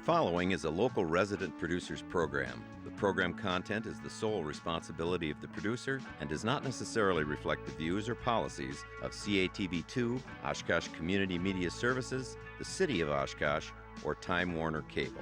following is a local resident producer's program. The program content is the sole responsibility of the producer and does not necessarily reflect the views or policies of CATV2, Oshkosh Community Media Services, the City of Oshkosh, or Time Warner Cable.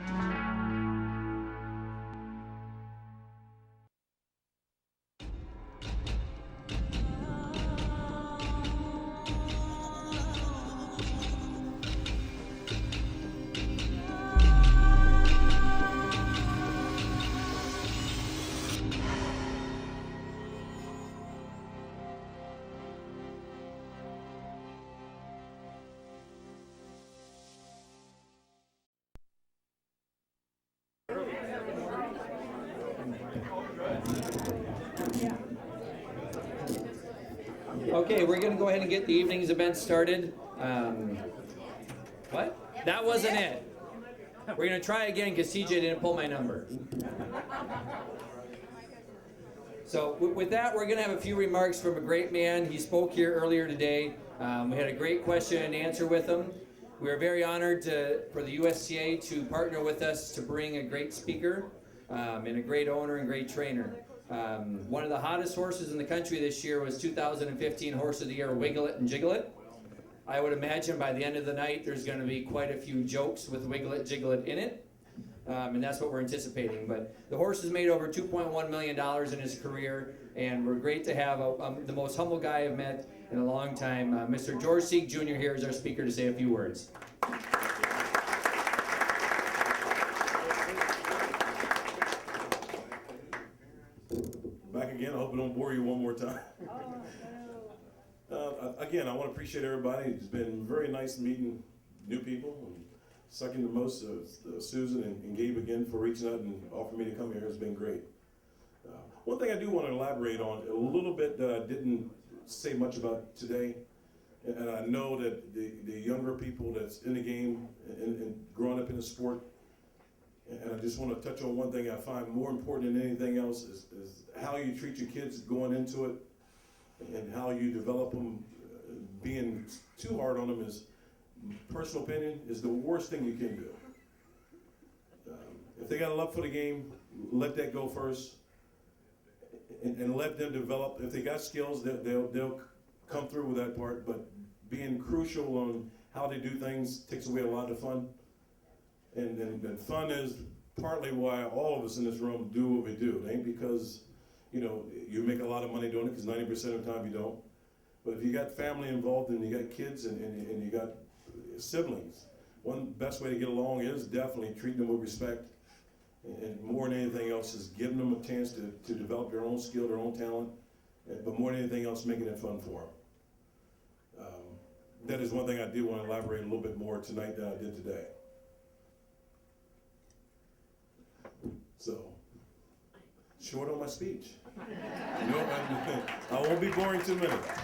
Okay, we're going to go ahead and get the evening's event started. What? That wasn't it. We're going to try again because TJ didn't pull my number. So with that, we're going to have a few remarks from a great man. He spoke here earlier today. We had a great question and answer with him. We are very honored for the USCA to partner with us to bring a great speaker and a great owner and great trainer. One of the hottest horses in the country this year was 2015 Horse of the Year, Wiggle It and Jiggle It. I would imagine by the end of the night there's going to be quite a few jokes with Wiggle It, Jiggle It in it, and that's what we're anticipating. But the horse has made over $2.1 million in his career, and we're great to have the most humble guy I've met in a long time. Mr. George Sieg Jr. here is our speaker to say a few words. Back again. I hope I don't bore you one more time. Again, I want to appreciate everybody. It's been very nice meeting new people. And second to most, Susan and Gabe again for reaching out and offering me to come here. It's been great. One thing I do want to elaborate on a little bit that I didn't say much about today, and I know that the younger people that's in the game and growing up in the sport, and I just want to touch on one thing I find more important than anything else is how you treat your kids going into it and how you develop them. Being too hard on them is, personal opinion, is the worst thing you can do. If they got a love for the game, let that go first and let them develop. If they got skills, they'll come through with that part, but being crucial on how they do things takes away a lot of fun. And fun is partly why all of us in this room do what we do. It ain't because, you make a lot of money doing it, because 90% of the time you don't. But if you got family involved and you got kids and you got siblings, one best way to get along is definitely treating them with respect. And more than anything else is giving them a chance to develop their own skill, their own talent, but more than anything else, making it fun for them. That is one thing I do want to elaborate a little bit more tonight than I did today. So, short on my speech. I won't be boring 2 minutes. How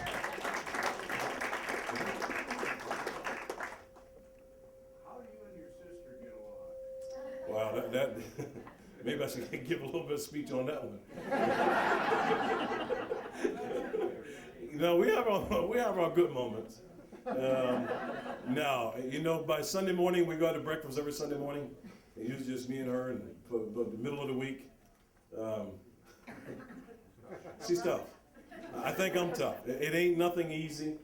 do you and your sister get along? Wow, that maybe I should give a little bit of speech on that one. We have our good moments. Now, by Sunday morning, we go to breakfast every Sunday morning. It's usually just me and her, and for the middle of the week, she's tough. I think I'm tough. It ain't nothing easy,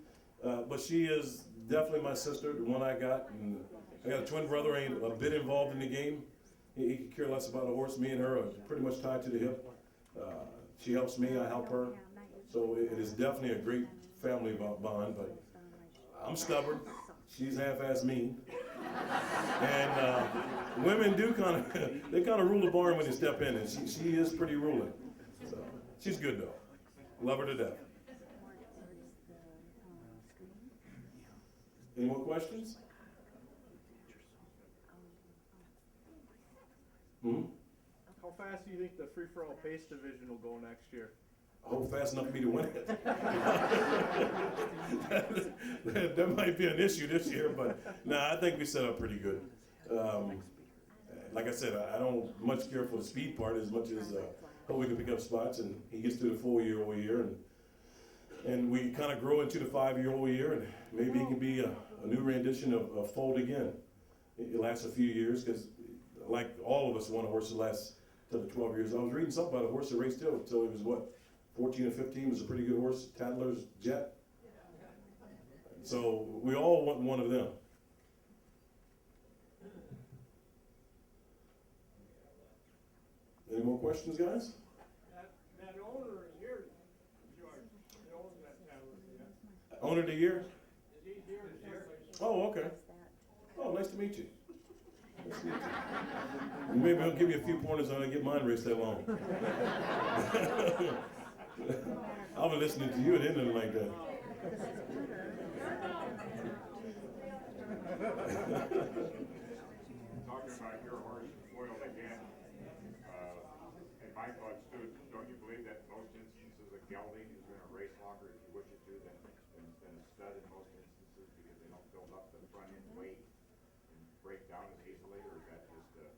but she is definitely my sister, the one I got. And I got a twin brother, ain't a bit involved in the game. He could care less about a horse. Me and her are pretty much tied to the hip. She helps me, I help her. So it is definitely a great family bond, but I'm stubborn. She's half-ass mean. And women do kind of rule the barn when they step in, and she is pretty ruling. So she's good though. Love her to death. Any more questions? How fast do you think the free-for-all pace division will go next year? I hope fast enough for me to win it. That might be an issue this year, but I think we set up pretty good. Like I said, I don't much care for the speed part as much as hope we can pick up spots, and he gets to the 4-year-old year, and we kind of grow into the 5-year-old year, and maybe he can be a new rendition of Fold again. It lasts a few years because like all of us won a horse the last 10 to 12 years. I was reading something about a horse that raced till he was what, 14 or 15, was a pretty good horse, Tadler's Jet. So we all want one of them. Any more questions, guys? That owner is here, George, the owner of that tower, yeah. Owner of the year? He's here. Oh, okay. Oh, nice to meet you. Nice to meet you. Maybe I'll give you a few pointers on how to get mine raced that long. I'll be listening to you at anything like that. Talking about your horse, foiled again, in my thoughts too, don't you believe that in most instances a gelding is gonna race longer if you wish it to than a stud in most instances because they don't build up the front end weight and break down as easily, or is that just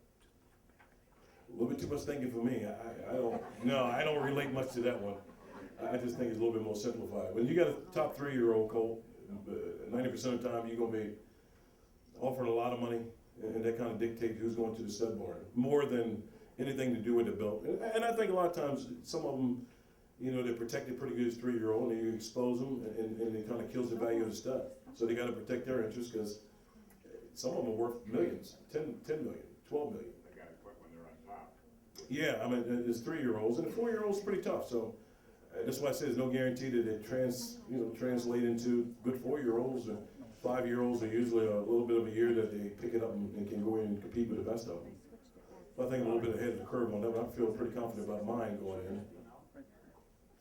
A little bit too much thinking for me. I don't relate much to that one. I just think it's a little bit more simplified. When you got a top 3-year-old colt, 90% of the time you're gonna be offering a lot of money, and that kind of dictates who's going to the stud barn, more than anything to do with the belt. And I think a lot of times, some of them, you know, they're protected pretty good as 3-year-old, and you expose them, and it kind of kills the value of the stud. So they gotta protect their interests, because some of them are worth millions, 10 million, 12 million. they gotta quit when they're on top? Yeah, I mean, there's 3-year-olds, and the 4-year-old's pretty tough, so that's why I say there's no guarantee that it translate into good 4-year-olds, and 5-year-olds are usually a little bit of a year that they pick it up and can go in and compete with the best of them. I think a little bit ahead of the curve on that, but I feel pretty confident about mine going in.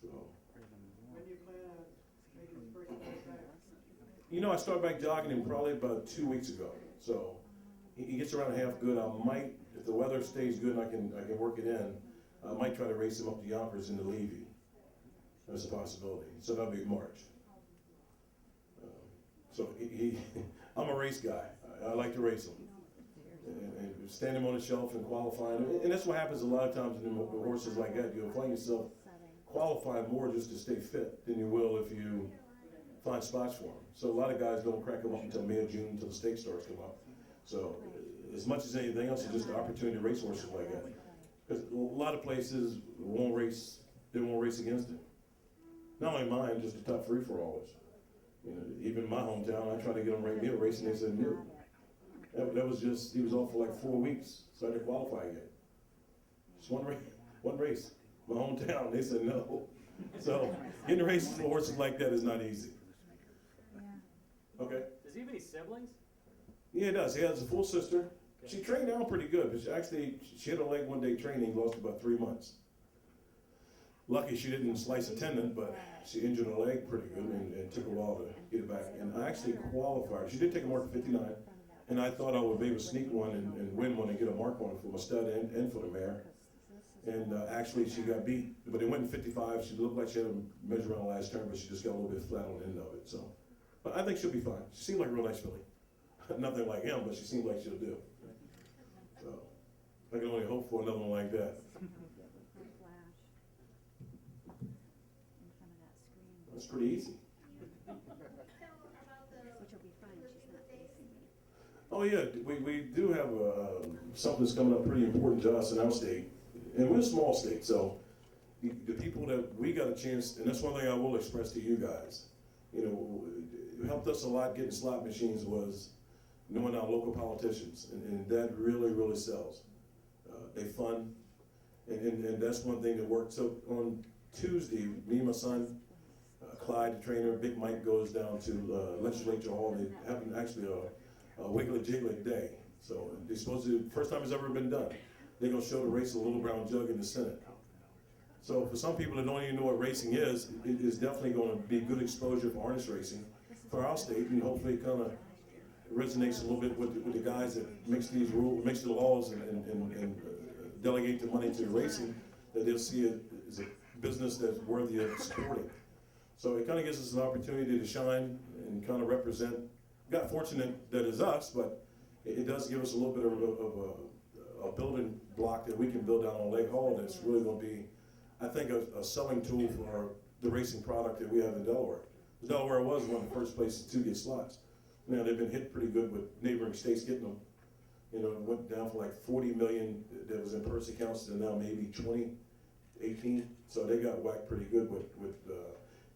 So. When do you plan on making his first back? You know, I started back jogging him probably about 2 weeks ago. So he gets around half good. I might, if the weather stays good and I can work it in, I might try to race him up to Yonkers into Levy. That's a possibility. So that'll be March. So I'm a race guy. I like to race them. And stand him on the shelf and qualify him. And that's what happens a lot of times in horses like that. You'll find yourself qualified more just to stay fit than you will if you find spots for them. So a lot of guys don't crack them up until May or June, until the stake starts come up. So as much as anything else, it's just an opportunity to race horses like that. Because a lot of places won't race, they won't race against it. Not only mine, just the top free-for-allers. You know, even in my hometown, I tried to get them right meal racing, they said no. That was just, he was off for like 4 weeks, so I had to qualify again. Just one race. My hometown, they said no. So getting races for horses like that is not easy. Okay. Does he have any siblings? Yeah, he does. He has a full sister. She trained down pretty good, but she hit a leg one day training, lost about 3 months. Lucky she didn't slice a tendon, but she injured her leg pretty good and took a while to get it back. And I actually qualified. She did take a mark at 59, and I thought I would be able to sneak one and win one and get a mark on it for my stud and for the mare. And actually she got beat, but it went in 55. She looked like she had a measure on the last turn, but she just got a little bit flat on the end of it. So, but I think she'll be fine. She seemed like a real nice filly. Nothing like him, but she seemed like she'll do. So I can only hope for another one like that. That's pretty easy. Oh yeah, we do have something that's coming up pretty important to us in our state, and we're a small state, so the people that we got a chance, and that's one thing I will express to you guys. You know, it helped us a lot getting slot machines was knowing our local politicians, and that really, really sells. They fun, and that's one thing that worked. So on Tuesday, me and my son, Clyde, the trainer, Big Mike goes down to Legislature Hall. They having actually a Wiggly Jiggly day. So they're supposed to, first time it's ever been done. They're gonna show the race of the Little Brown Jug in the Senate. So for some people that don't even know what racing is, it is definitely gonna be good exposure for harness racing for our state, and hopefully it kind of resonates a little bit with the guys that makes these rules, makes the laws and delegate the money to the racing, that they'll see it as a business that's worthy of supporting. So it kind of gives us an opportunity to shine and kind of represent. Got fortunate that it's us, but it does give us a little bit of a building block that we can build down on Lake Hall that's really going to be, I think, a selling tool for the racing product that we have in Delaware. Delaware was one of the first places to get slots. Now they've been hit pretty good with neighboring states getting them. You know, it went down from like 40 million that was in purse accounts to now maybe 20, 18. So they got whacked pretty good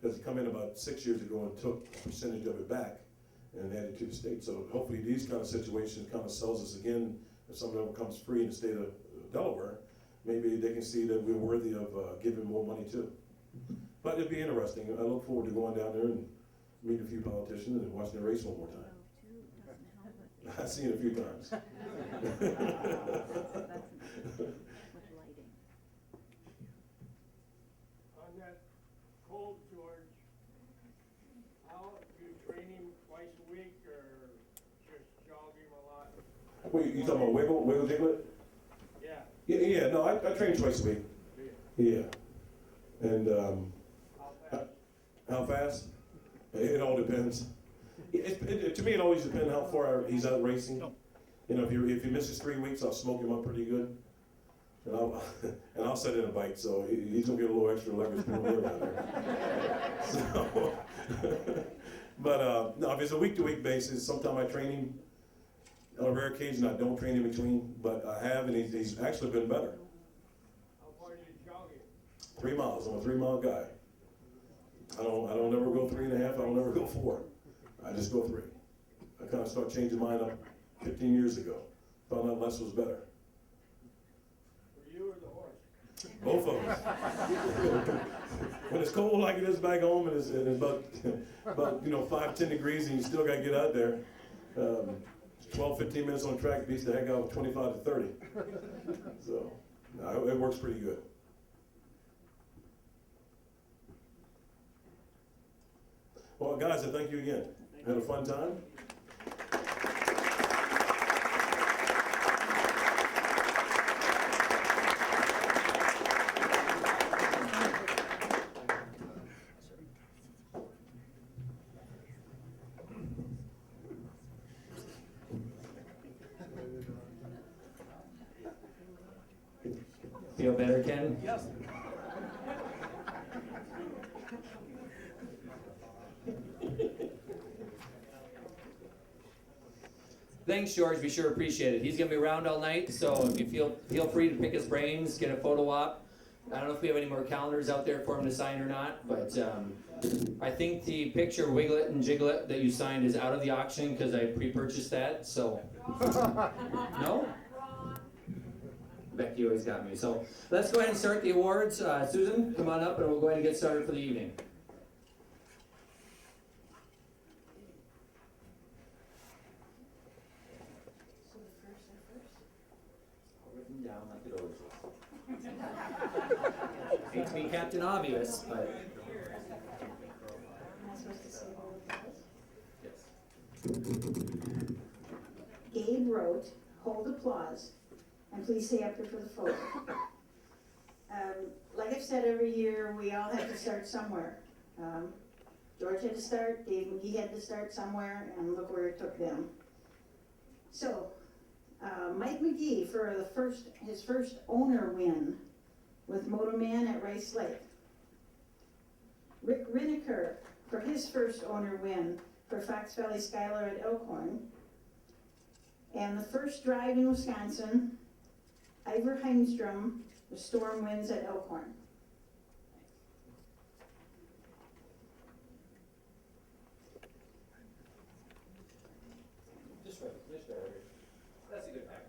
because it come in about 6 years ago and took a percentage of it back and added to the state. So hopefully these kind of situations kind of sells us again. If something ever comes free in the state of Delaware, maybe they can see that we're worthy of giving more money too. But it'd be interesting. I look forward to going down there and meeting a few politicians and watching the race one more time. I've seen it a few times. On that cold, George, how do you train him twice a week or just jog him a lot? Wait, you talking about Wiggle Jiglet? Yeah. Yeah, no, I train twice a week. Yeah. And How fast? how fast? It all depends. To me, it always depends how far he's out racing. You know, if he misses 3 weeks, I'll smoke him up pretty good. And I'll set in a bite, so he's gonna get a little extra leverage from me around there. So, but no, if it's a week-to-week basis, sometimes I train him. On a rare occasion, I don't train in between, but I have, and he's actually been better. How far do you jog him? 3 miles. I'm a 3-mile guy. I don't ever go 3.5. I don't ever go 4. I just go 3. I kind of started changing mine up 15 years ago. Found out less was better. For you or the horse? Both of them. When it's cold like it is back home, and it's about 5-10 degrees, and you still got to get out there. 12-15 minutes on track beats the heck out of 25 to 30. So no, it works pretty good. Well, guys, I thank you again. Had a fun time. Feel better, Ken? Yes. Thanks, George. We sure appreciate it. He's gonna be around all night, so if you feel free to pick his brains, get a photo op. I don't know if we have any more calendars out there for him to sign or not, but I think the picture of Wiglet and Jiglet that you signed is out of the auction because I pre-purchased that. So no. Becky always got me. So let's go ahead and start the awards. Susan, come on up and we'll go ahead and get started for the evening. Written down like it always is. Hate to be Captain Obvious, but yes. Gabe wrote, "Hold applause, and please stay up here for the photo." Like I've said, every year we all have to start somewhere. George had to start, Dave McGee had to start somewhere, and look where it took them. So, Mike McGee for his first owner win with Motoman at Rice Lake. Rick Rineker for his first owner win for Fox Valley Skylar at Elkhorn. And the first drive in Wisconsin, Ivor Heimstrom, the Storm wins at Elkhorn. Just right here. That's a good background.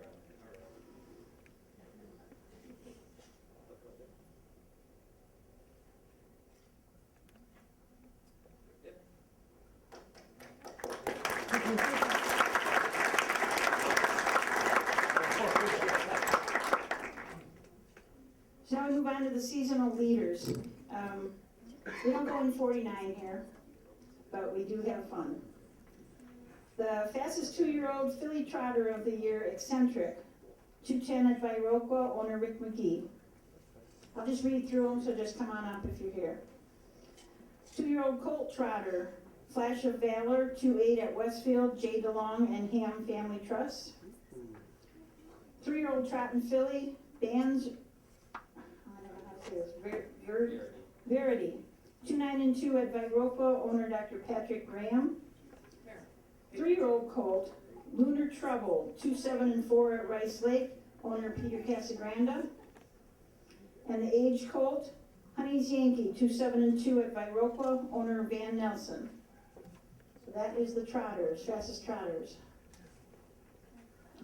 So now we move on to the seasonal leaders. We don't go in 49 here, but we do have fun. The fastest 2-year-old filly trotter of the year, Eccentric, 210 at Viroqua, owner Rick McGee. I'll just read through them, so just come on up if you're here. 2-year-old colt trotter, Flash of Valor, 2-8 at Westfield, J. DeLong and Ham Family Trust. 3-year-old trotting filly, Bands, I don't know how to say this, Verity, 2-9 and 2 at Viroqua, owner Dr. Patrick Graham. 3-year-old colt, Lunar Trouble, 2, 7, and 4 at Rice Lake, owner Peter Casagranda. And the Age Colt, Honey's Yankee, 2, 7, and 2 at Viroqua, owner Van Nelson. So that is the trotters, fastest trotters.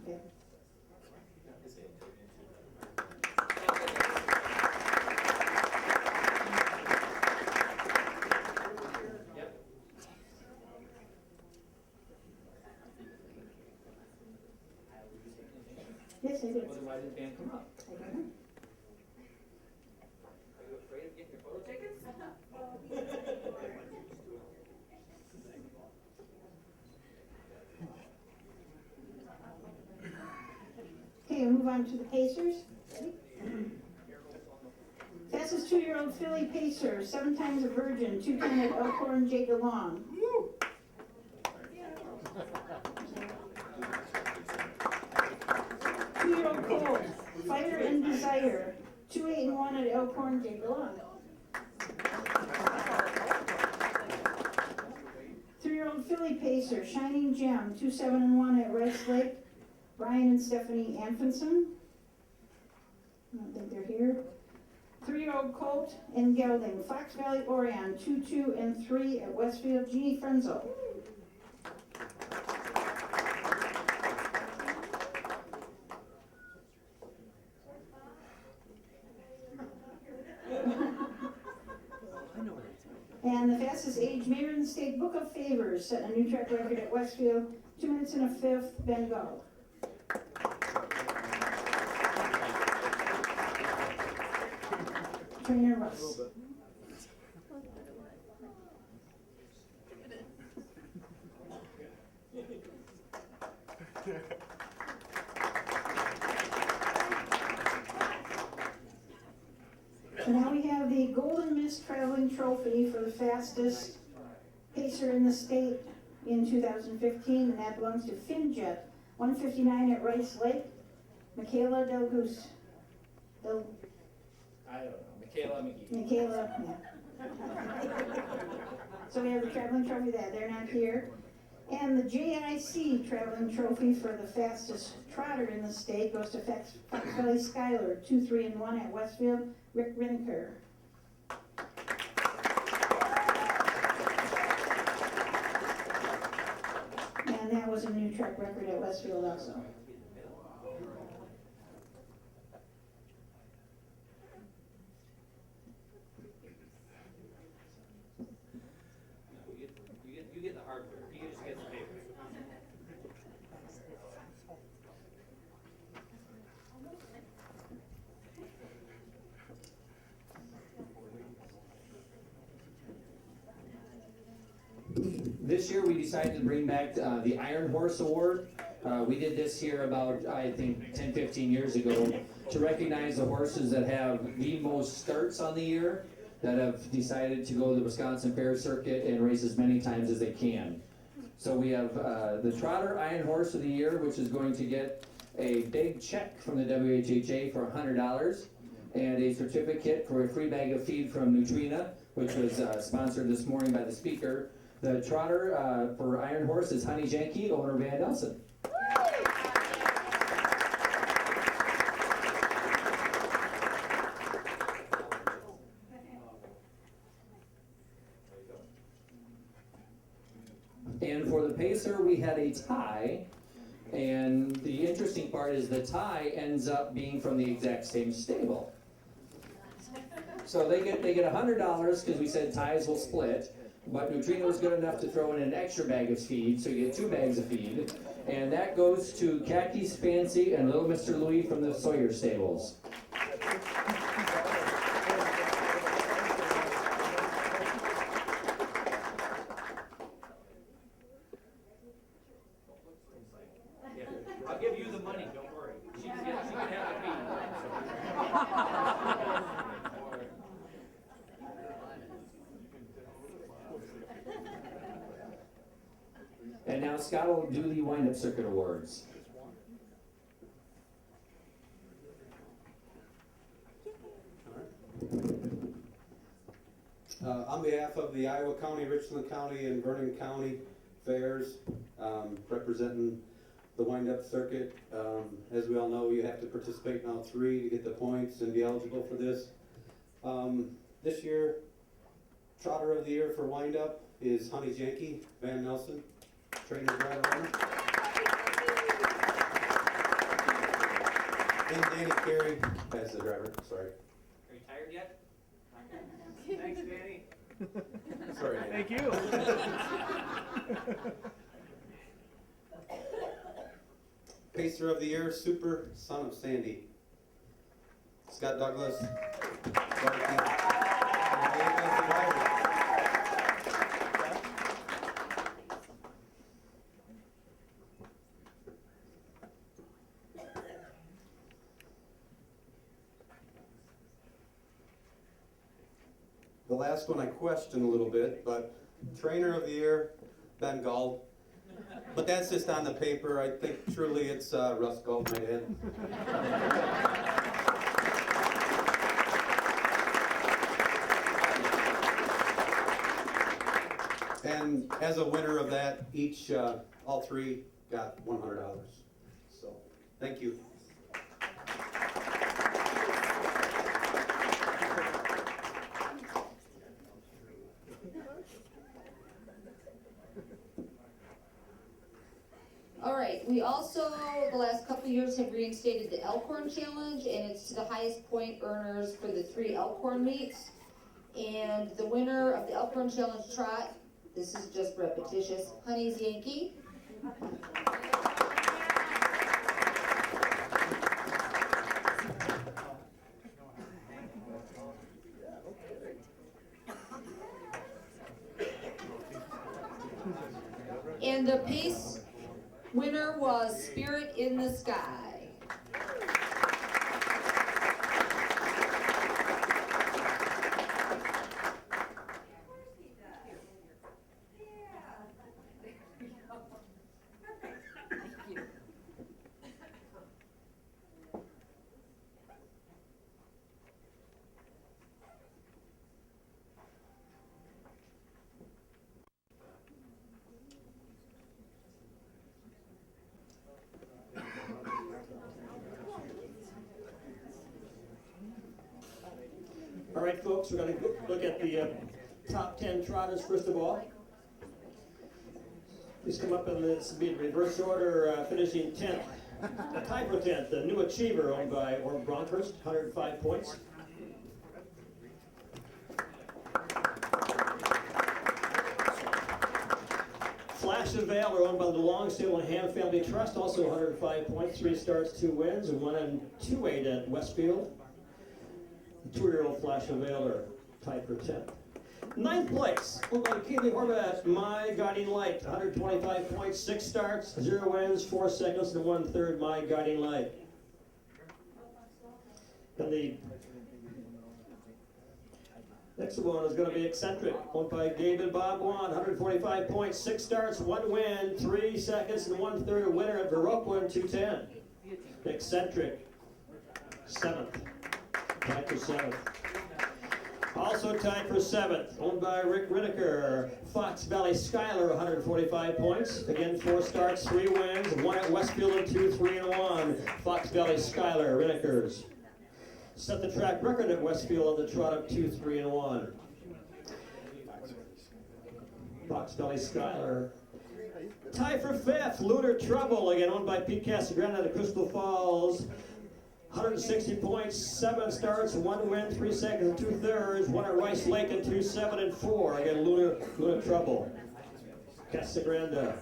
Okay. Yes, I did. Well, then why did the band come up? I don't know. Are you afraid of getting your photo taken? Okay, we'll move on to the Pacers. Ready? Fastest 2-year-old filly Pacer, 7 times a virgin, 2-time at Elkhorn, Jake DeLong. 2-year-old Colt, Fire and Desire, 2, 8, and 1 at Elkhorn, Jake DeLong. 3-year-old filly Pacer, Shining Gem, 2, 7, and 1 at Rice Lake, Brian and Stephanie Anfinson. I don't think they're here. 3-year-old Colt and Gelding, Fox Valley Orion, 2, 2, and 3 at Westfield, Jeannie Frenzel. 'Fastest age mayor in the state book of favors, setting a new track record at Westfield, 2 minutes and a fifth, Ben Go. Trainer Russ. So now we have the Golden Mist Traveling Trophy for the fastest pacer in the state in 2015, and that belongs to FinJet, 159 at Rice Lake, Michaela Del Goose. I don't know, Michaela McGee. Michaela, yeah. So we have the traveling trophy that they're not here. And the JIC traveling trophy for the fastest trotter in the state goes to Fox Valley Skylar, 2, 3, and 1 at Westfield, Rick Rinker. And that was a new track record at Westfield also. You get the hardware. He just gets the paper. This year we decided to bring back the Iron Horse Award. We did this here about, I think, 10, 15 years ago to recognize the horses that have the most starts on the year, that have decided to go to the Wisconsin Fair Circuit and race as many times as they can. So we have the Trotter Iron Horse of the Year, which is going to get a big check from the WHHA for $100 and a certificate for a free bag of feed from Nutrina, which was sponsored this morning by the speaker. The trotter for Iron Horse is Honey's Yankee, owner Van Nelson. And for the pacer, we had a tie, and the interesting part is the tie ends up being from the exact same stable. So they get $100 because we said ties will split, but Nutrino was good enough to throw in an extra bag of feed, so you get 2 bags of feed, and that goes to Khakis Fancy and Little Mr. Louis from the Sawyer stables. I'll give you the money, don't worry. She can have the feed. And now Scott will do the wind-up circuit awards. On behalf of the Iowa County, Richland County, and Vernon County Fairs, representing the wind-up circuit. As we all know, you have to participate in all three to get the points and be eligible for this. This year, Trotter of the Year for wind-up is Honey's Yankee, Van Nelson, trainer driver runner. And Danny Carey as the driver, sorry. Are you tired yet? Thanks, Danny. Sorry, Danny. Thank you. Pacer of the Year, Super Son of Sandy, Scott Douglas. The last one I questioned a little bit, but Trainer of the Year, Ben Gall. But that's just on the paper. I think truly it's Russ Galt, my dad. And as a winner of that, each, all three got $100. So, thank you. All right, we also, the last couple of years, have reinstated the Elkhorn Challenge, and it's to the highest point earners for the 3 Elkhorn meets. And the winner of the Elkhorn Challenge trot, this is just repetitious, Honey's Yankee. And the pace winner was Spirit in the Sky. All right, folks, we're going to look at the top 10 trotters first of all. Please come up in this be in reverse order, finishing 10th. Tied for 10th, the New Achiever, owned by Orm Bronkhurst, 105 points. Flash of Valor, owned by the Longsail and Ham Family Trust, also 105 points, 3 starts, 2 wins, and 1 and 2-8 at Westfield. The 2-year-old Flash of Valor, tied for 10th. 9th place, owned by Keely Horvath, My Guiding Light, 125 points, 6 starts, 0 wins, 4 seconds, and 1/3, My Guiding Light. And the next one is going to be Eccentric, owned by David Bob Wan, 145 points, 6 starts, 1 win, 3 seconds, and 1/3, a winner at Verroquin, 210. Eccentric, 7th. Tied for 7th. Also tied for 7th, owned by Rick Rittaker, Fox Valley Skylar, 145 points. Again, 4 starts, 3 wins, 1 at Westfield and 2, 3 and 1. Fox Valley Skylar, Rittakers. Set the track record at Westfield on the trot of 2, 3 and 1. Fox Valley Skylar. Tie for 5th, Lunar Trouble, again owned by Pete Casagrande out of Crystal Falls. 160 points, 7 starts, 1 win, 3 seconds, 2/3, 1 at Rice Lake and 2, 7 and 4. Again, Lunar Trouble. Casagrande.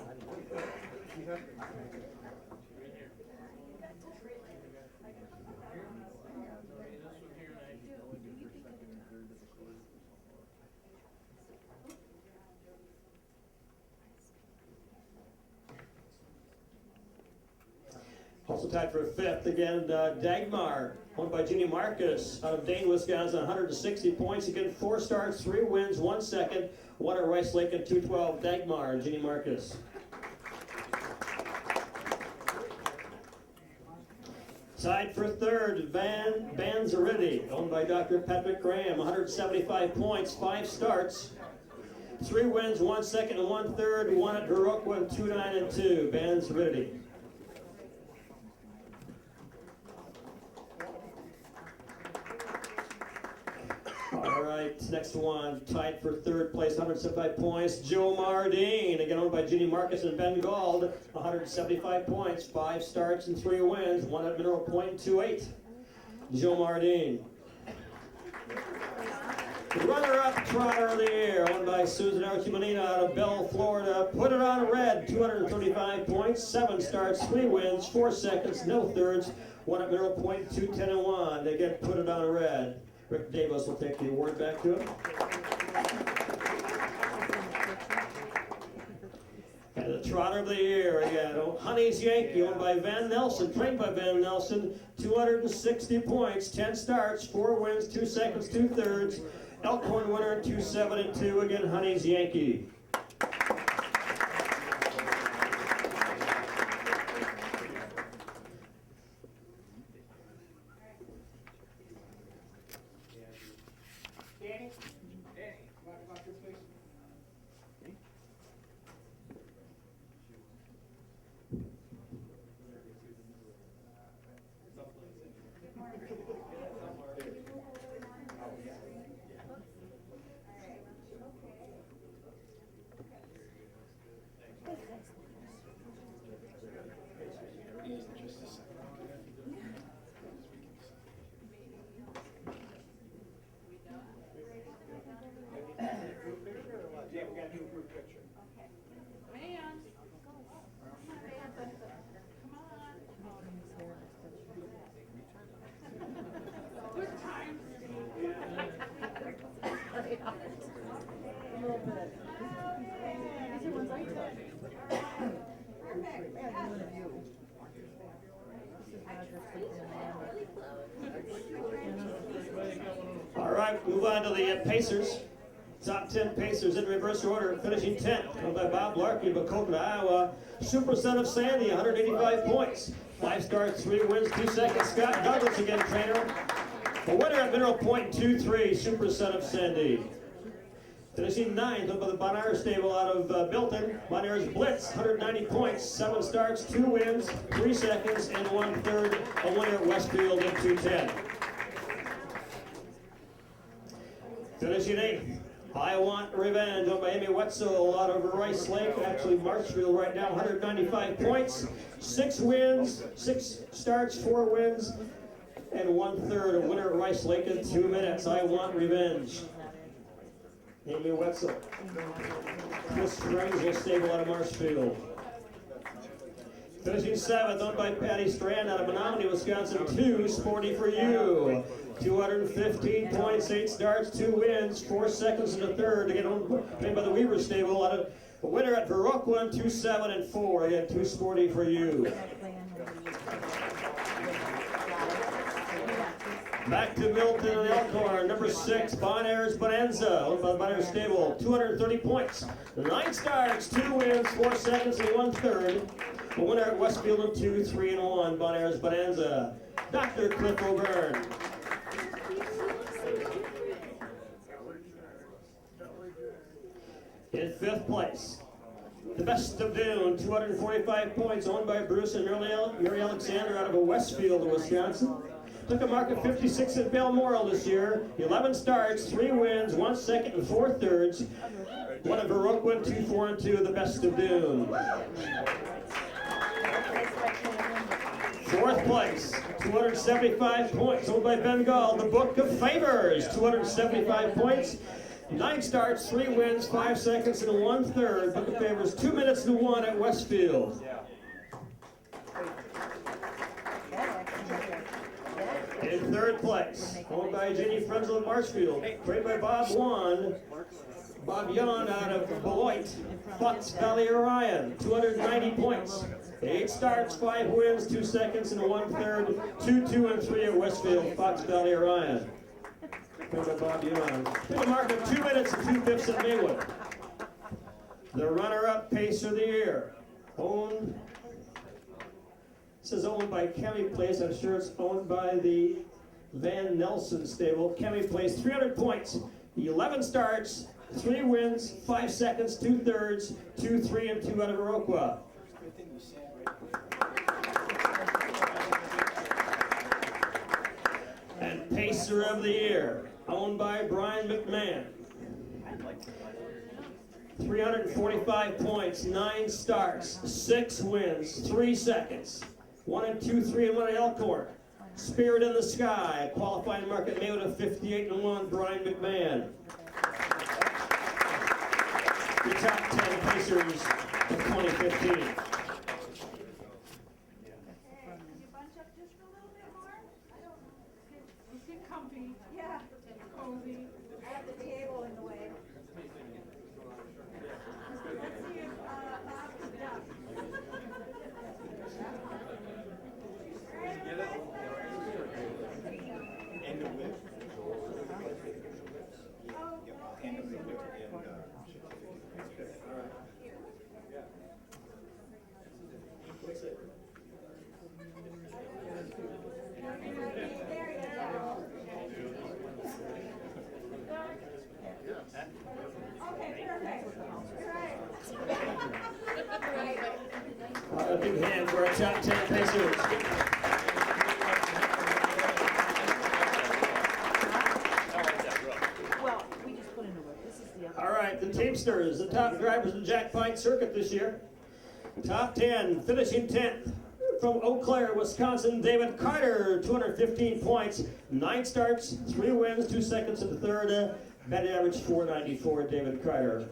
Also tied for 5th, again, Dagmar, owned by Jeannie Marcus, out of Dane, Wisconsin, 160 points. Again, 4 starts, 3 wins, 1 second, 1 at Rice Lake and 2/12, Dagmar, Jeannie Marcus. Tied for 3rd, Banquet, owned by Dr. Patrick Graham, 175 points, 5 starts, 3 wins, 1 second, and 1/3, 1 at Verroquin, 2, 9 and 2, Banquet. right, next one, tied for third place, 175 points, Joe Mardine, again owned by Ginny Marcus and Ben Gald, 175 points, 5 starts and 3 wins, 1 at Mineral Point, 2-8. Joe Mardine. Runner-up trotter of the year, owned by Susan Archimonina out of Bell, Florida. Put it on red, 235 points, 7 starts, 3 wins, 4 seconds, no thirds, 1 at Mineral Point, 2-10-1. They get put it on red. Rick Davis will take the award back to him. And the trotter of the year again, Honey's Yankee, owned by Van Nelson, trained by Van Nelson, 260 points, 10 starts, 4 wins, 2 seconds, 2 thirds. Elkhorn winner, 2-7-2, again, Honey's Yankee. Danny? Danny, come on through, please. Yeah, we got to do a group picture. All right, move on to the Pacers. Top 10 Pacers in reverse order, finishing 10th, owned by Bob Larkey of Macoupin, Iowa. Super Son of Sandy, 185 points. 5 starts, 3 wins, 2 seconds. Scott Douglas again, trainer. A winner at Mineral Point, 2-3, Super Son of Sandy. Finishing 9th, owned by the Bon Air stable out of Milton. Bon Air's Blitz, 190 points, 7 starts, 2 wins, 3 seconds, and 1/3. A winner at Westfield in 210. Finishing 8th. I Want Revenge, owned by Amy Wetzel out of Rice Lake, actually Marshfield right now, 195 points, 6 wins, 6 starts, 4 wins, and 1/3. A winner at Rice Lake in 2 minutes. I Want Revenge. Amy Wetzel. Chris Rangel stable out of Marshfield. Finishing 7th, owned by Patty Strand out of Menominee, Wisconsin, 2, Sporty for You. 215 points, 8 starts, 2 wins, 4 seconds and a third. Again, trained by the Weaver stable. Out of a winner at Viroqua, 2-7-4. Again, 2 Sporty for You. Back to Milton and Elkhorn, number 6, Bon Air's Bonanza, owned by the Bon Air stable. 230 points, 9 starts, 2 wins, 4 seconds and 1/3. A winner at Westfield in 2-3-1. Bon Air's Bonanza. Dr. Cliff O'Byrne. In 5th place, the Best of Dune, 245 points, owned by Bruce and Mary Alexander out of Westfield, Wisconsin. Took a mark of 56 at Balmoral this year. 11 starts, 3 wins, 1 second and 4 thirds. One at Viroqua, 2-4-2, the Best of Dune. 4th place, 275 points, owned by Ben Gall, the Book of Favors, 275 points. 9 starts, 3 wins, 5 seconds, and 1/3. Book of Favors, 2 minutes and 1 at Westfield. In 3rd place, owned by Jenny Frenzel of Marshfield, trained by Bob Yon out of Beloit, Fox Valley Orion, 290 points. 8 starts, 5 wins, 2 seconds, and 1/3. 2, 2, and 3 at Westfield, Fox Valley Orion. Bob Young. Hit a mark of 2 minutes and 2/5 at Maywood. The runner-up Pacer of the year, owned. This is owned by County Place. I'm sure it's owned by the Van Nelson stable. County Place, 300 points, 11 starts, 3 wins, 5 seconds, 2/3, 2, 3, and 2 out of Viroqua. And Pacer of the year, owned by Brian McMahon. 345 points, 9 starts, 6 wins, 3 seconds. 1 and 2, 3 and 1 at Elkhorn. Spirit in the Sky, qualifying market made of 58 and 1, Brian McMahon. The top 10 Pacers of 2015. Get comfy. Yeah. Cozy. I have the table in the way. Let's see if Bob is done. End of whip. End of the whip and all right. What's it? There you go. Okay, perfect. Right. A big hand for our top 10 Pacers. Well, we just put in the work. This is the other. All right, the Teamsters, the top drivers in the Jack Pine Circuit this year. Top 10, finishing 10th. From Eau Claire, Wisconsin, David Carter, 215 points, 9 starts, 3 wins, 2 seconds in the third. Batting average 494, David Carter.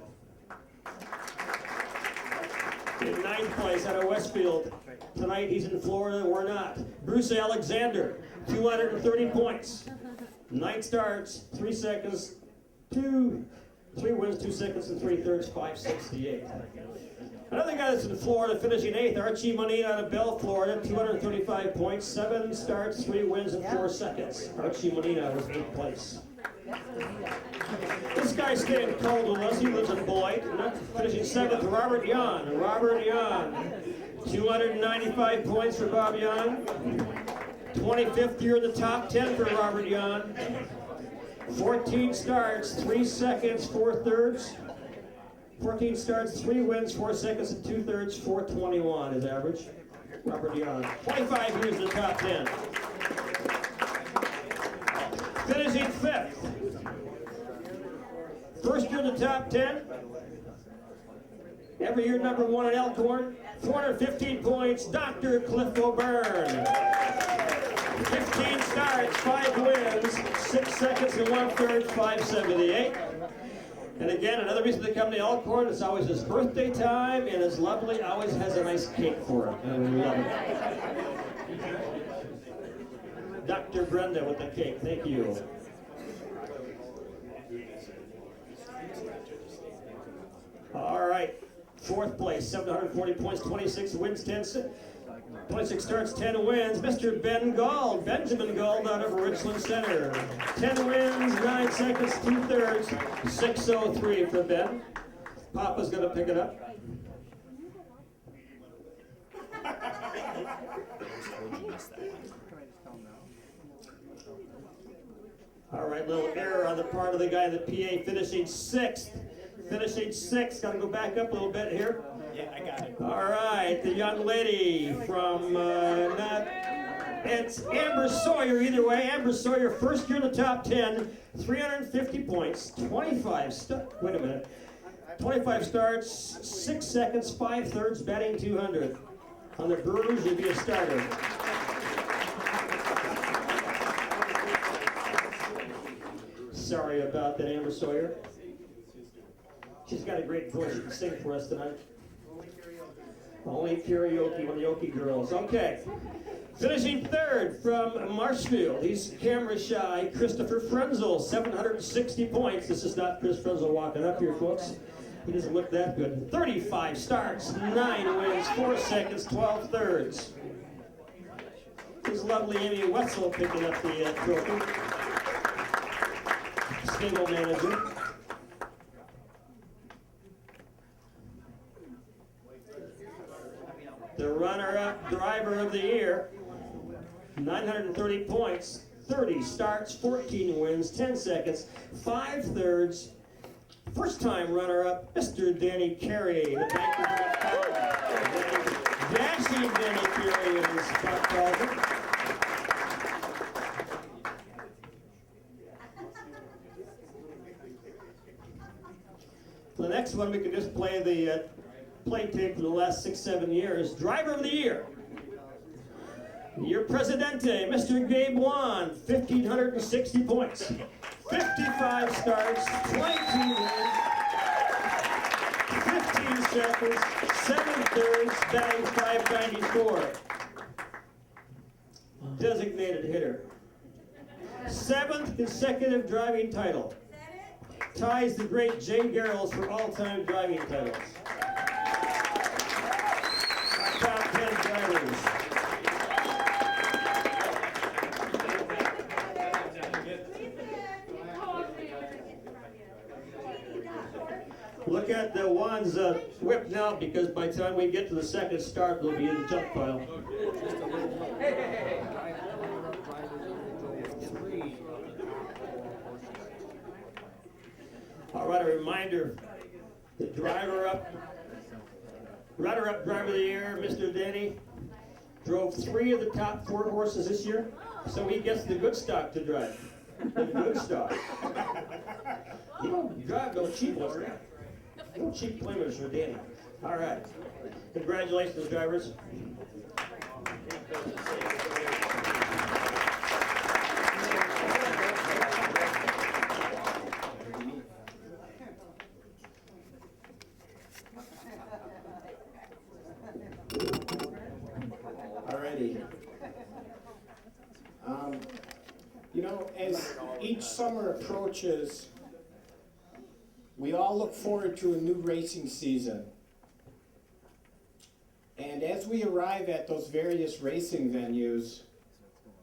In 9th place out of Westfield. Tonight he's in Florida, we're not. Bruce Alexander, 230 points, 9 starts, 3 seconds, 3 wins, 2 seconds and 3 thirds, 568. Another guy that's in Florida finishing 8th, Archie Monina out of Bell, Florida, 235 points, 7 starts, 3 wins, and 4 seconds. Archie Monina was 8th place. This guy's staying cold with us. He lives in Boyd. Finishing 7th, Robert Yan. Robert Yan, 295 points for Bob Yan. 25th year in the top 10 for Robert Yan. 14 starts, 3 seconds, 4 thirds. 14 starts, 3 wins, 4 seconds, and 2 thirds, 421 is average. Robert Yan. 25 years in the top 10. Finishing 5th. First year in the top 10. Every year number 1 at Elkhorn. 415 points, Dr. Cliff O'Byrne. 15 starts, 5 wins, 6 seconds and 1 third, 578. And again, another reason to come to Elkhorn, it's always his birthday time, and his lovely always has a nice cake for him. And we love it. Dr. Brenda with the cake, thank you. All right, 4th place, 740 points, 26 wins, 26 starts, 10 wins. Mr. Ben Gall, Benjamin Gall out of Richland Center. 10 wins, 9 seconds, 2 thirds, 603 for Ben. Papa's gonna pick it up. All right, little error on the part of the guy in the PA, finishing 6th. Finishing 6th, gotta go back up a little bit here. Yeah, I got it. All right, the young lady from, it's Amber Sawyer either way. Amber Sawyer, first year in the top 10, 350 points, 25 starts, 6 seconds, 5 thirds, batting 200. On the Brewers, you'd be a starter. Sorry about that, Amber Sawyer. She's got a great voice. She can sing for us tonight. Only karaoke, one of the Okie girls. Okay. Finishing 3rd from Marshfield. He's camera shy. Christopher Frenzel, 760 points. This is not Chris Frenzel walking up here, folks. He doesn't look that good. 35 starts, 9 wins, 4 seconds, 12 thirds. His lovely Amy Wetzel picking up the trophy. Stable manager. The runner-up driver of the year, 930 points, 30 starts, 14 wins, 10 seconds, 5 thirds. First-time runner-up, Mr. Danny Carey. The Banquet dashing Danny Carey is Buck Calvin. next one, we can just play the play tape for the last 6-7 years. Driver of the Year. Your Presidente, Mr. Gabe Wan, 1,560 points. 55 starts, 22 wins, 15 seconds, 7 thirds, batting .594. Designated hitter. 7th consecutive driving title. Ties the great Jay Garrels for all-time driving titles. Top 10 drivers. Look at the Juan's whip now, because by the time we get to the second start, they'll be in the jump pile. All right, a reminder, the runner-up driver of the year, Mr. Denny, drove 3 of the top 4 horses this year, so he gets the good stock to drive. The good stock. You don't drive no cheap ones now. No cheap limers for Danny. All right. Congratulations, drivers. Alrighty. You know, as each summer approaches, we all look forward to a new racing season. And as we arrive at those various racing venues,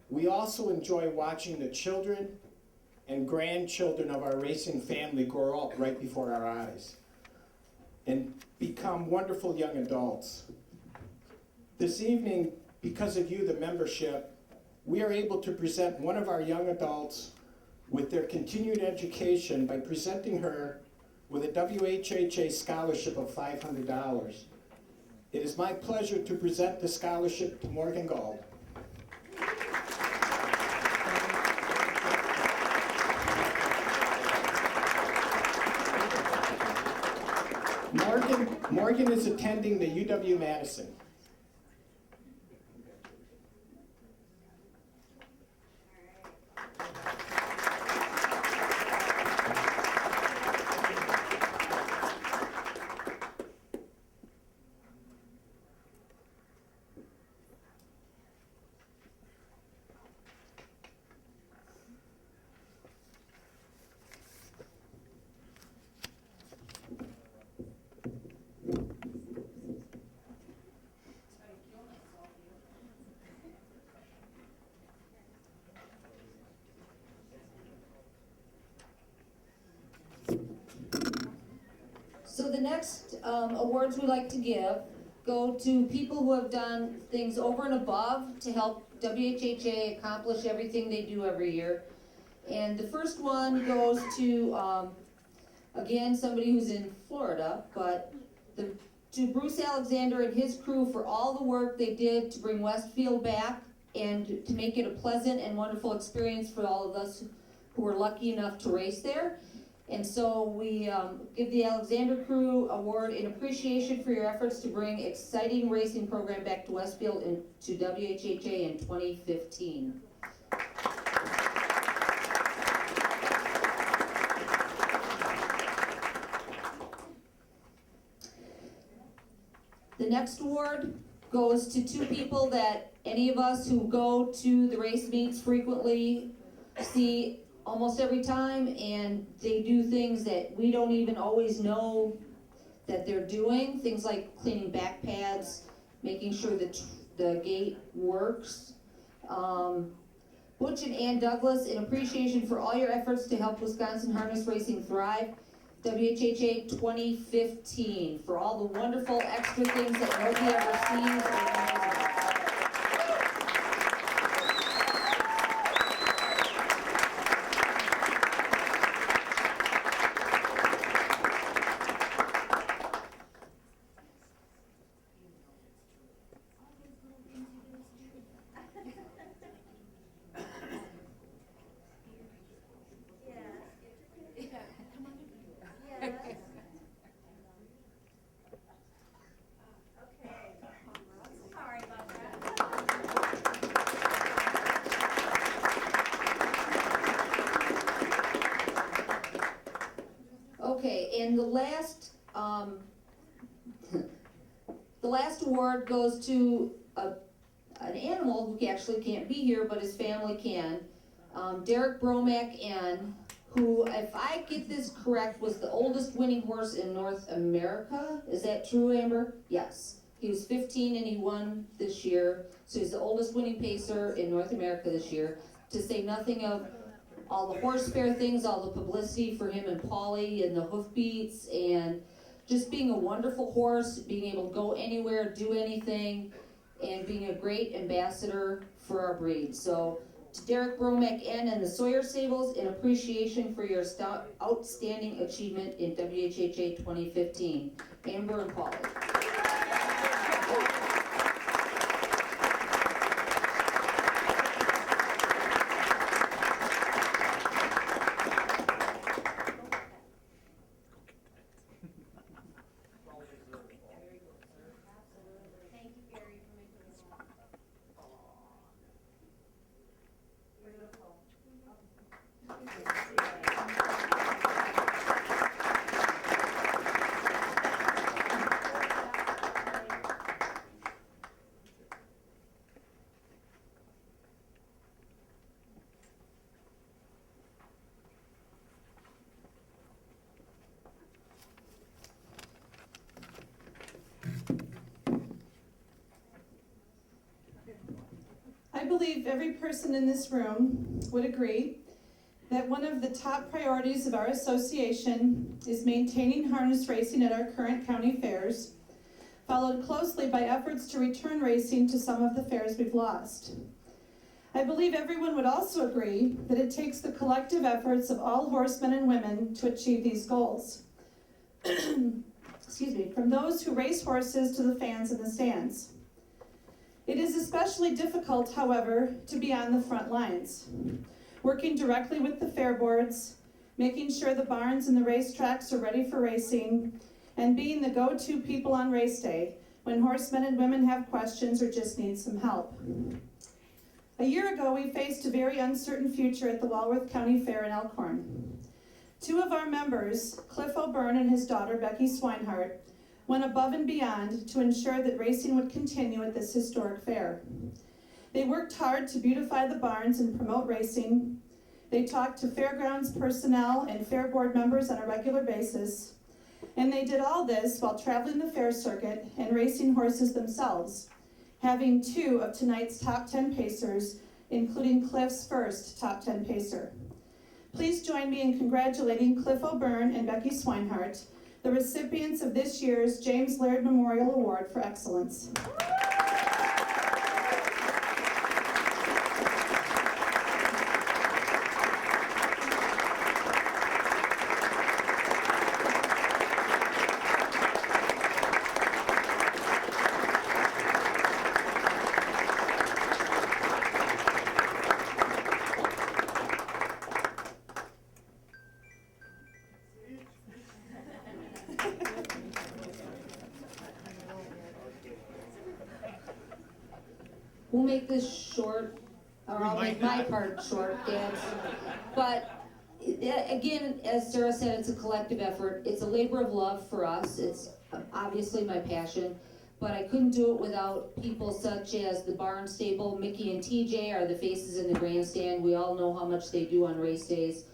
we also enjoy watching the children and grandchildren of our racing family grow up right before our eyes and become wonderful young adults. This evening, because of you, the membership, we are able to present one of our young adults with their continued education by presenting her with a WHHA scholarship of $500. It is my pleasure to present the scholarship to Morgan Gold. Morgan is attending the UW-Madison. So the next awards we like to give go to people who have done things over and above to help WHHA accomplish everything they do every year. And the first one goes to, again, somebody who's in Florida, but to Bruce Alexander and his crew for all the work they did to bring Westfield back and to make it a pleasant and wonderful experience for all of us who were lucky enough to race there. And so we give the Alexander Crew Award in appreciation for your efforts to bring exciting racing program back to Westfield and to WHHA in 2015. The next award goes to 2 people that any of us who go to the race meets frequently see almost every time, and they do things that we don't even always know that they're doing. Things like cleaning back pads, making sure that the gate works. Butch and Ann Douglas, in appreciation for all your efforts to help Wisconsin harness racing thrive, WHHA 2015, for all the wonderful extra things that nobody ever sees or knows about. last award goes to an animal who actually can't be here, but his family can. Derek Bromack N, who, if I get this correct, was the oldest winning horse in North America. Is that true, Amber? Yes. He was 15 and he won this year. So he's the oldest winning pacer in North America this year. To say nothing of all the horse fair things, all the publicity for him and Paulie and the hoofbeats, and just being a wonderful horse, being able to go anywhere, do anything, and being a great ambassador for our breed. So to Derek Bromack N and the Sawyer Stables, in appreciation for your outstanding achievement in WHHA 2015. Amber and Paulie. I believe every person in this room would agree that one of the top priorities of our association is maintaining harness racing at our current county fairs, followed closely by efforts to return racing to some of the fairs we've lost. I believe everyone would also agree that it takes the collective efforts of all horsemen and women to achieve these goals. Excuse me, from those who race horses to the fans in the stands. It is especially difficult, however, to be on the front lines, working directly with the fair boards, making sure the barns and the racetracks are ready for racing, and being the go-to people on race day when horsemen and women have questions or just need some help. A year ago, we faced a very uncertain future at the Walworth County Fair in Elkhorn. Two of our members, Cliff O'Byrne and his daughter, Becky Swinehart, went above and beyond to ensure that racing would continue at this historic fair. They worked hard to beautify the barns and promote racing. They talked to fairgrounds personnel and fair board members on a regular basis. And they did all this while traveling the fair circuit and racing horses themselves, having two of tonight's top 10 pacers, including Cliff's first top 10 pacer. Please join me in congratulating Cliff O'Byrne and Becky Swinehart, the recipients of this year's James Laird Memorial Award for Excellence. We'll make this short, or I'll make my part short, Dad. But again, as Sarah said, it's a collective effort. It's a labor of love for us. It's obviously my passion, but I couldn't do it without people such as the barn stable. Mickey and TJ are the faces in the grandstand. We all know how much they do on race days.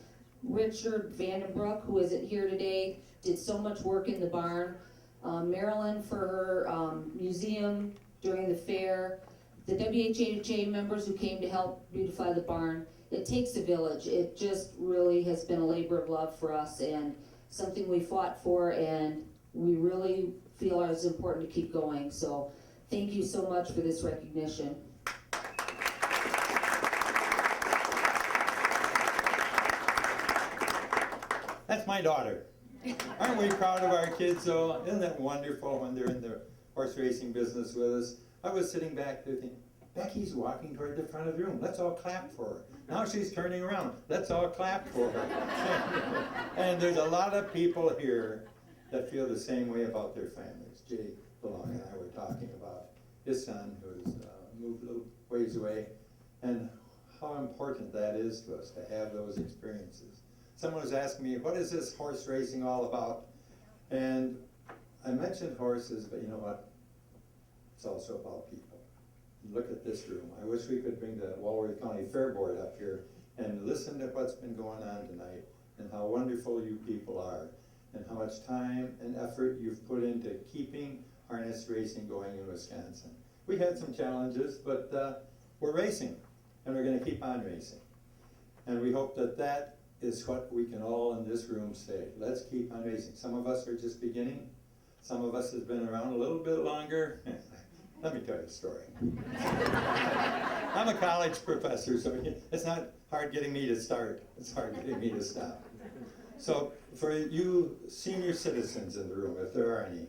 Richard Vandenbroek, who isn't here today, did so much work in the barn. Marilyn for her museum during the fair. The WHHA members who came to help beautify the barn. It takes a village. It just really has been a labor of love for us and something we fought for, and we really feel it's important to keep going. So thank you so much for this recognition. That's my daughter. Aren't we proud of our kids though? Isn't that wonderful when they're in the horse racing business with us? I was sitting back there thinking, Becky's walking toward the front of the room. Let's all clap for her. Now she's turning around. Let's all clap for her. And there's a lot of people here that feel the same way about their families. Jay Belong and I were talking about his son who's moved a little ways away, and how important that is to us to have those experiences. Someone was asking me, what is this horse racing all about? And I mentioned horses, but you know what? it's also about people. Look at this room. I wish we could bring the Walworth County Fair Board up here and listen to what's been going on tonight and how wonderful you people are and how much time and effort you've put into keeping harness racing going in Wisconsin. We had some challenges, but we're racing and we're going to keep on racing. And we hope that that is what we can all in this room say. Let's keep on racing. Some of us are just beginning. Some of us have been around a little bit longer. Let me tell you a story. I'm a college professor, so it's not hard getting me to start. It's hard getting me to stop. So for you senior citizens in the room, if there are any,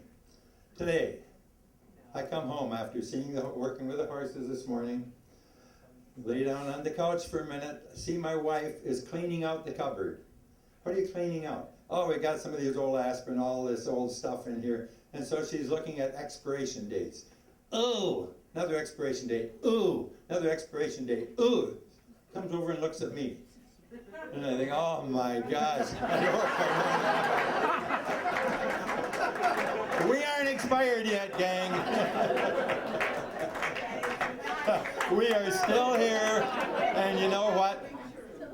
today, I come home after working with the horses this morning, lay down on the couch for a minute, see my wife is cleaning out the cupboard. What are you cleaning out? Oh, we got some of these old aspirin, all this old stuff in here. And so she's looking at expiration dates. Oh, another expiration date. Ooh, another expiration date. Ooh, comes over and looks at me. And I think, oh my gosh. We aren't expired yet, gang. We are still here, and you know what?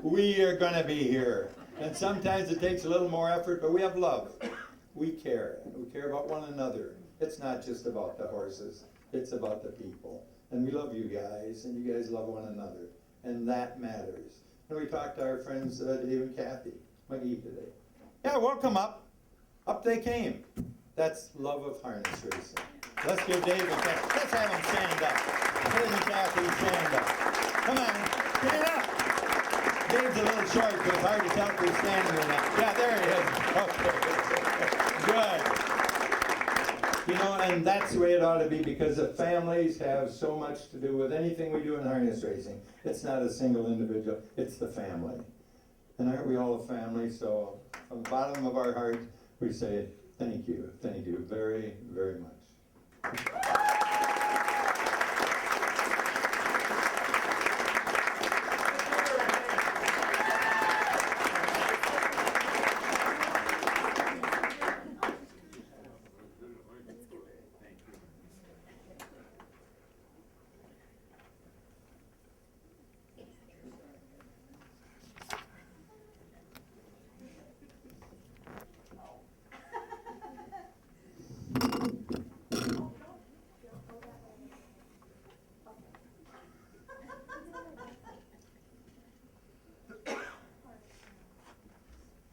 We are going to be here. And sometimes it takes a little more effort, but we have love. We care, and we care about one another. It's not just about the horses. It's about the people. And we love you guys, and you guys love one another. And that matters. And we talked to our friends, Dave and Kathy McGee today. Yeah, welcome up. Up they came. That's love of harness racing. Let's give Dave and Kathy, let's have them stand up. Dave and Kathy, stand up. Come on, get up. Dave's a little short, so it's hard to tell if he's standing or not. Yeah, there he is. Okay. Good. You know, and that's the way it ought to be, because the families have so much to do with anything we do in harness racing. It's not a single individual, it's the family. And aren't we all a family? So from the bottom of our heart, we say thank you very, very much.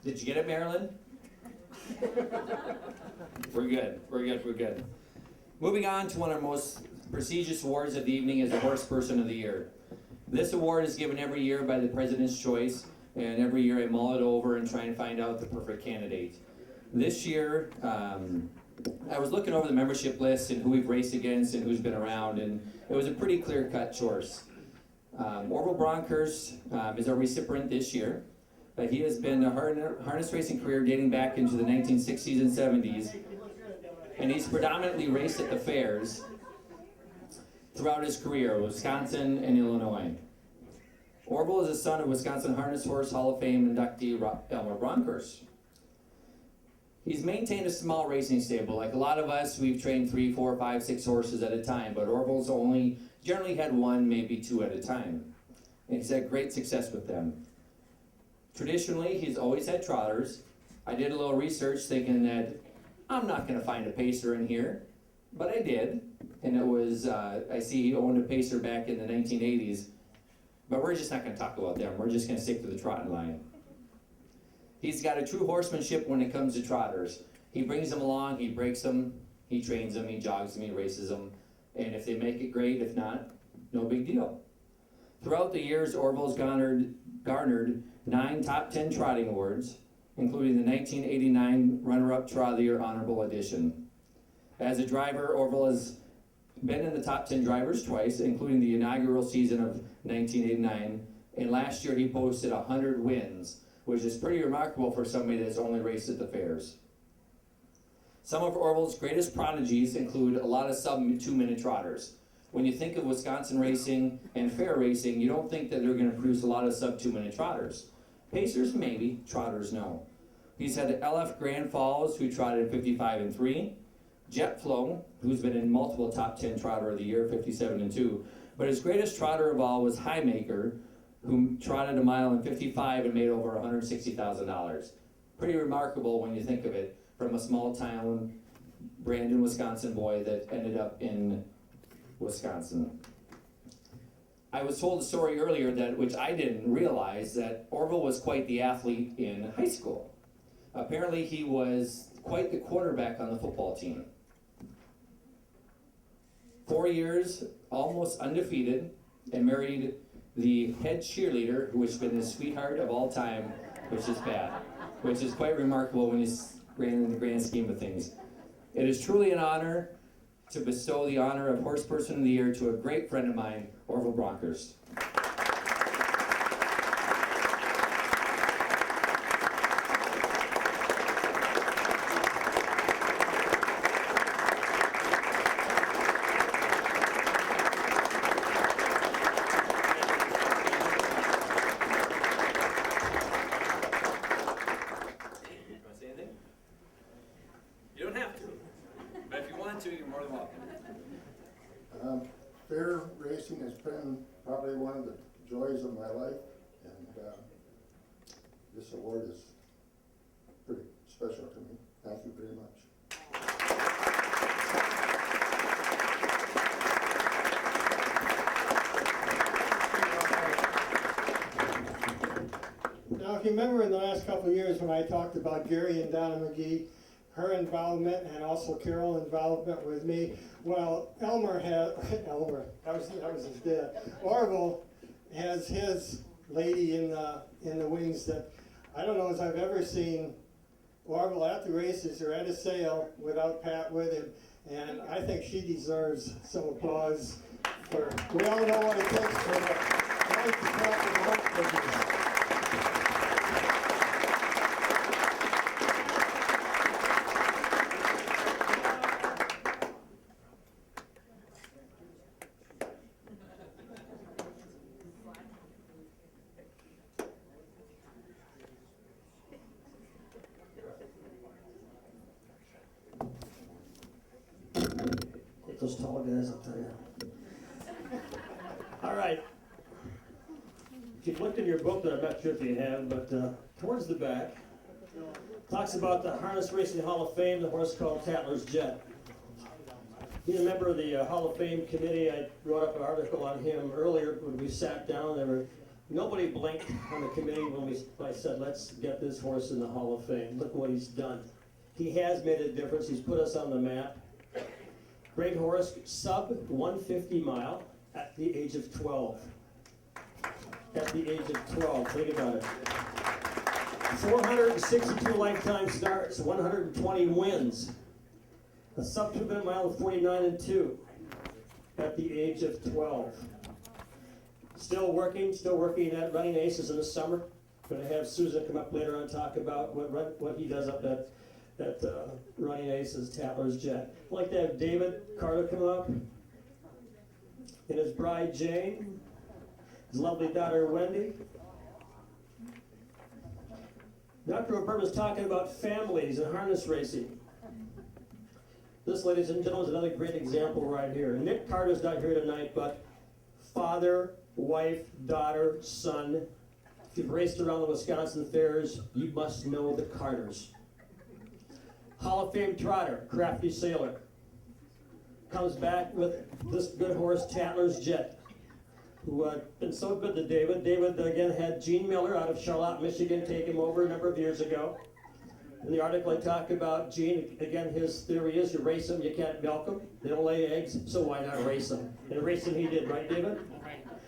Did you get it, Marilyn? We're good. Moving on to one of our most prestigious awards of the evening is the Horse Person of the Year. This award is given every year by the President's Choice, and every year I mull it over and try and find out the perfect candidate. This year, I was looking over the membership list and who we've raced against and who's been around, and it was a pretty clear-cut choice. Orville Bronkhorst is our recipient this year. He has been a harness racing career dating back into the 1960s and 70s, and he's predominantly raced at the fairs throughout his career, Wisconsin and Illinois. Orville is the son of Wisconsin Harness Horse Hall of Fame inductee Elmer Bronkhorst. He's maintained a small racing stable. Like a lot of us, we've trained 3, 4, 5, 6 horses at a time, but Orville's only generally had 1, maybe 2 at a time. And he's had great success with them. Traditionally, he's always had trotters. I did a little research thinking that I'm not going to find a pacer in here, but I did. And it was, I see he owned a pacer back in the 1980s, but we're just not going to talk about them. We're just going to stick to the trotting line. He's got a true horsemanship when it comes to trotters. He brings them along, he breaks them, he trains them, he jogs them, he races them. And if they make it, great. If not, no big deal. Throughout the years, Orville's garnered 9 top 10 trotting awards, including the 1989 runner-up Trot of the Year Honorable Edition. As a driver, Orville has been in the top 10 drivers twice, including the inaugural season of 1989, and last year he posted 100 wins, which is pretty remarkable for somebody that's only raced at the fairs. Some of Orville's greatest prodigies include a lot of sub-2-minute trotters. When you think of Wisconsin racing and fair racing, you don't think that they're going to produce a lot of sub-2-minute trotters. Pacers, maybe. Trotters, no. He's had LF Grand Falls, who trotted 55 and 3. Jet Flow, who's been in multiple top 10 trotter of the year, 57-2. But his greatest trotter of all was Highmaker, who trotted a mile in 55 and made over $160,000. Pretty remarkable when you think of it, from a small town, Brandon, Wisconsin boy that ended up in Wisconsin. I was told a story earlier that, which I didn't realize, that Orville was quite the athlete in high school. Apparently he was quite the quarterback on the football team. 4 years, almost undefeated, and married the head cheerleader, who has been his sweetheart of all time, which is bad, which is quite remarkable when you ran in the grand scheme of things. It is truly an honor to bestow the honor of Horseperson of the Year to a great friend of mine, Orville Bronkers. Fair racing has been probably one of the joys of my life, and this award is pretty special to me. Thank you very much. Now, if you remember in the last couple of years when I talked about Gary and Donna McGee, her involvement and also Carol's involvement with me, well, Elmer, that was his dad. Orville has his lady in the wings that I don't know as I've ever seen Orville at the races or at a sale without Pat with him, and I think she deserves some applause for. We all know what it takes for the wife to talk in the horse business. Those tall guys, I'll tell you. All right. If you've looked in your book, that I'm not sure if you have, but towards the back, talks about the Harness Racing Hall of Fame, the horse called Tatler's Jet. He's a member of the Hall of Fame committee. I wrote up an article on him earlier when we sat down. Nobody blinked on the committee when I said, let's get this horse in the Hall of Fame. Look what he's done. He has made a difference. He's put us on the map. Great horse, sub 150 mile at the age of 12. At the age of 12, think about it. 462 lifetime starts, 120 wins. A sub 2 minute mile of 49-2 at the age of 12. Still working at Running Aces in the summer. Going to have Susan come up later on and talk about what he does up at Running Aces, Tatler's Jet. I'd like to have David Carter come up, and his bride Jane, his lovely daughter Wendy. Dr. O'Byrne was talking about families and harness racing. This, ladies and gentlemen, is another great example right here. Nick Carter's not here tonight, but father, wife, daughter, son. If you've raced around the Wisconsin fairs, you must know the Carters. Hall of Fame trotter, Crafty Sailor, comes back with this good horse, Tatler's Jet, who been so good to David. David, again, had Gene Miller out of Charlotte, Michigan, take him over a number of years ago. In the article I talked about Gene, again, his theory is you race them, you can't milk them. They don't lay eggs, so why not race them? And race him he did, right, David?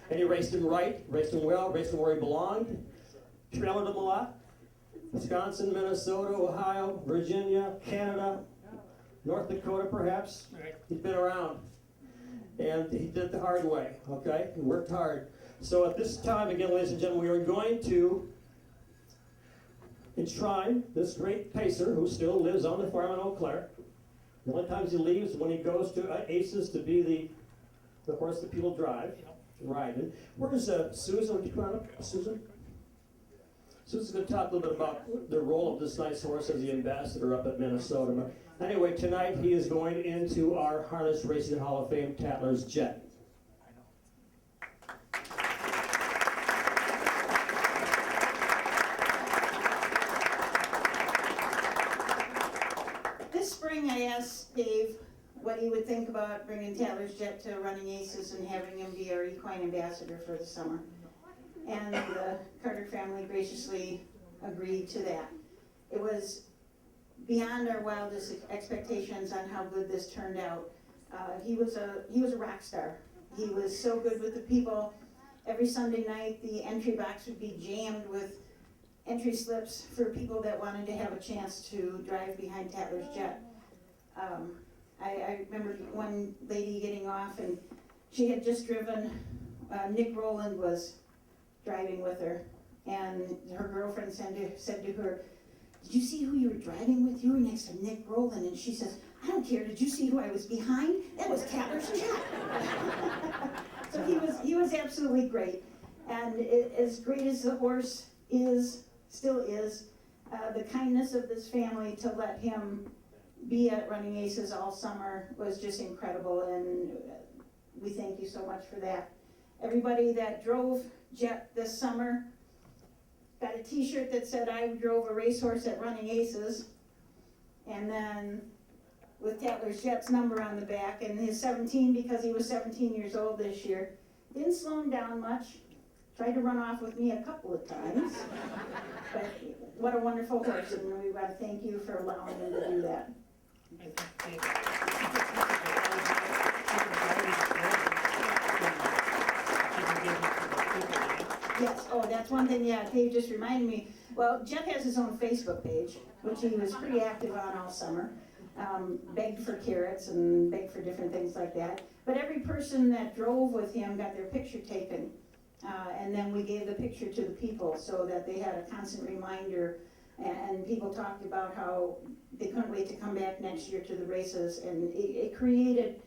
And he raced him right, raced him well, raced him where he belonged, trailed him a lot. Wisconsin, Minnesota, Ohio, Virginia, Canada, North Dakota perhaps. He's been around. And he did the hard way, okay? He worked hard. So at this time, again, ladies and gentlemen, we are going to enshrine this great pacer who still lives on the farm in Eau Claire. The only times he leaves when he goes to Aces to be the horse that people drive, riding. Where's Susan? Would you come on up, Susan? Susan's going to talk a little bit about the role of this nice horse as the ambassador up at Minnesota. Anyway, tonight he is going into our Harness Racing Hall of Fame, Tatler's Jet. This spring I asked Dave what he would think about bringing Tatler's Jet to Running Aces and having him be our equine ambassador for the summer. And the Carter family graciously agreed to that. It was beyond our wildest expectations on how good this turned out. He was a rock star. He was so good with the people. Every Sunday night, the entry box would be jammed with entry slips for people that wanted to have a chance to drive behind Tatler's Jet. I remember one lady getting off, and she had just driven, Nick Rowland was driving with her, and her girlfriend said to her, "Did you see who you were driving with? You were next to Nick Rowland." And she says, "I don't care, did you see who I was behind? That was Tatler's Jet." So he was absolutely great. And as great as the horse still is, the kindness of this family to let him be at Running Aces all summer was just incredible, and we thank you so much for that. Everybody that drove Jet this summer got a t-shirt that said, "I drove a racehorse at Running Aces," and then with Tatler's Jet's number on the back, and his 17, because he was 17 years old this year. Didn't slow him down much, tried to run off with me a couple of times, but what a wonderful horse, and we want to thank you for allowing him to do that. Yes, oh, that's one thing, yeah, Dave just reminded me. Well, Jeff has his own Facebook page, which he was pretty active on all summer. Begged for carrots and begged for different things like that. But every person that drove with him got their picture taken. And then we gave the picture to the people so that they had a constant reminder. And people talked about how they couldn't wait to come back next year to the races. And it created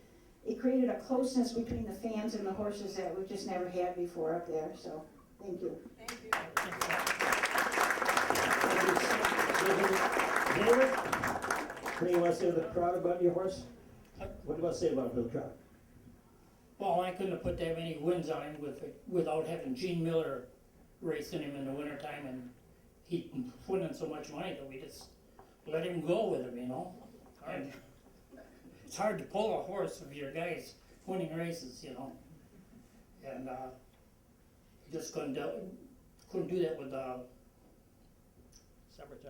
a closeness between the fans and the horses that we've just never had before up there. So, thank you. Thank you. David, what do you want to say to the crowd about your horse? What do you want to say about Bill Trout? Well, I couldn't have put that many wins on him without having Gene Miller racing him in the wintertime, and he put in so much money that we just let him go with him, you know. And it's hard to pull a horse if your guy's winning races, you know. And he just couldn't do that with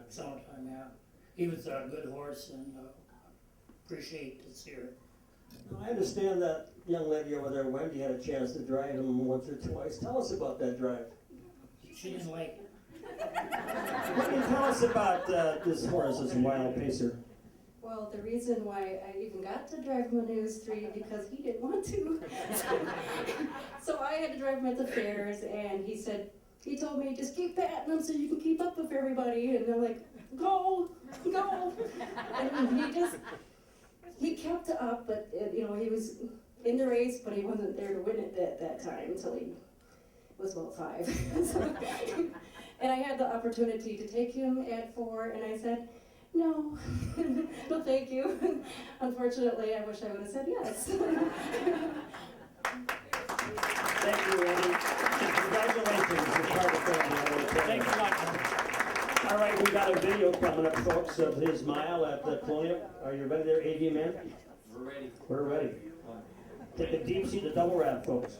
summertime, yeah. He was a good horse, and appreciate this year. I understand that young lady over there, Wendy, had a chance to drive him once or twice. Tell us about that drive. She didn't like it. What can you tell us about this horse, this wild pacer? Well, the reason why I even got to drive him on News 3 because he didn't want to. So I had to drive him at the fairs, and he told me, just keep patting him so you can keep up with everybody. And they're like, go. And he kept up, but he was in the race, but he wasn't there to win it at that time until he was about 5. And I had the opportunity to take him at 4, and I said, no, no thank you. Unfortunately, I wish I would have said yes. Thank you, Wendy. Congratulations. You're part of the family. Thanks a lot. All right, we got a video coming up, folks, of his mile at the Colonial. Are you ready there, AV man? We're ready. We're ready. Take a deep seat, a double wrap, folks.